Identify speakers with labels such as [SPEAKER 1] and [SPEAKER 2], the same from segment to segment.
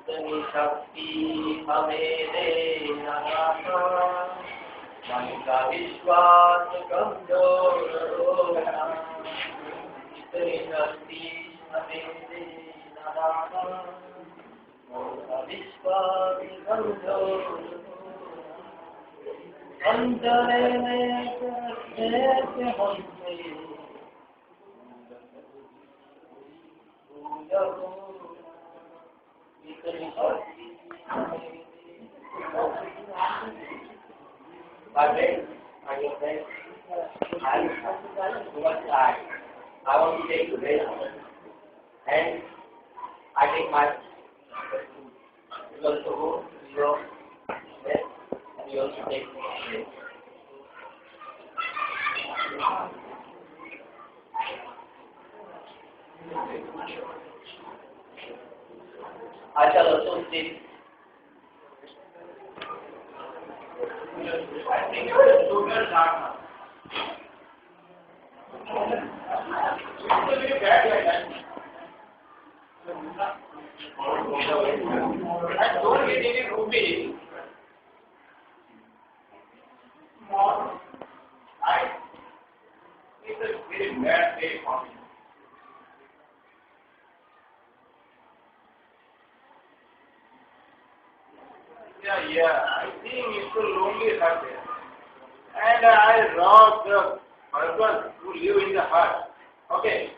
[SPEAKER 1] इतनी शक्ति हमें देना मन का विश्वास कमजोर होना इतनी शक्ति हमें देना मन का विश्वास कमजोर अंतरे में कैसे हमसे I want to take the break and I take my you also go your break and you also take break. I shall also take I think you will do your part. It's a very bad like that. I don't get any rupee. It's a very bad day for me. Yeah, I think it's so lonely out there. And I rob the purpose who live in the heart. Okay.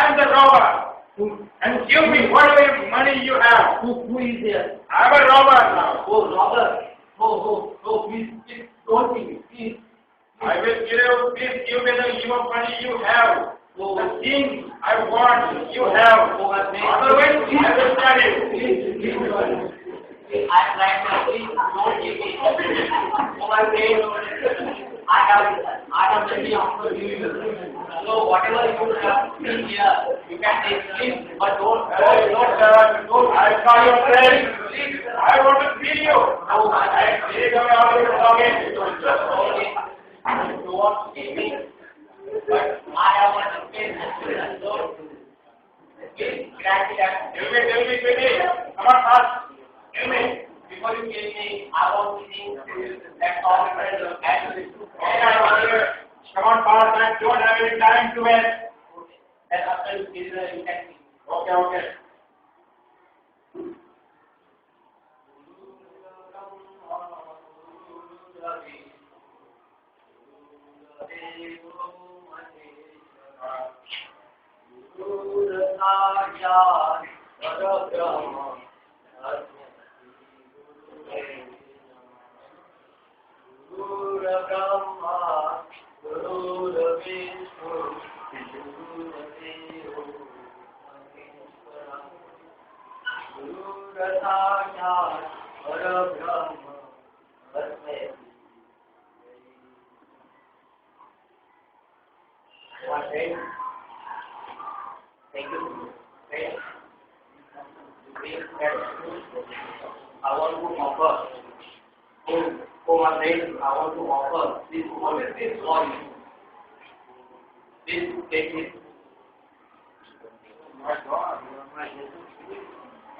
[SPEAKER 1] I'm the robber. And give me whatever money you have.
[SPEAKER 2] Who is there?
[SPEAKER 1] I'm a robber now.
[SPEAKER 2] Oh, robber. Oh, please, don't think it, please.
[SPEAKER 1] I will please give me the your money you have.
[SPEAKER 2] Oh,
[SPEAKER 1] the things I want you have.
[SPEAKER 2] Oh,
[SPEAKER 1] otherwise, I will tell you.
[SPEAKER 2] Please, I'm right now. Please, don't give me. Oh, my friend, I have many offers to you. So, whatever you have in here, you can take, please, but don't.
[SPEAKER 1] I call your friend.
[SPEAKER 2] Please,
[SPEAKER 1] I want to see you.
[SPEAKER 2] Oh, my friend.
[SPEAKER 1] Take away all your luggage.
[SPEAKER 2] Okay. You want to give me? But I have one space. So, please, grant it.
[SPEAKER 1] Tell me, quickly. Come on, fast. Tell me.
[SPEAKER 2] Before you give me, I want to think that's all my friends and
[SPEAKER 1] Come on, fast. I don't have any time to wait.
[SPEAKER 2] then after you give the you can see.
[SPEAKER 1] Okay.
[SPEAKER 2] Thank you. I want to offer. Oh, my friend, I want to offer this. What is this for you? Please take it.
[SPEAKER 1] My God, you are my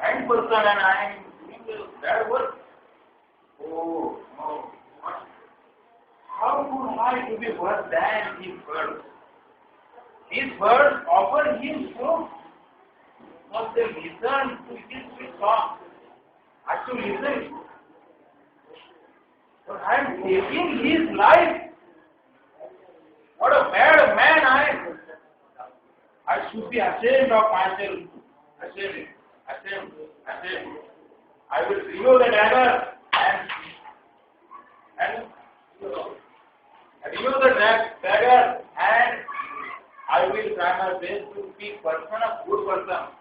[SPEAKER 1] kind person and I am doing the bad work. Oh, no. What? How could I to be worse than these birds? These birds offer him food. Must they listen to his sweet song? I should listen. But I am taking his life. What a bad man I am. I should be ashamed of myself. Ashamed. I will remove the dagger and remove the dagger and I will try my best to be a good person.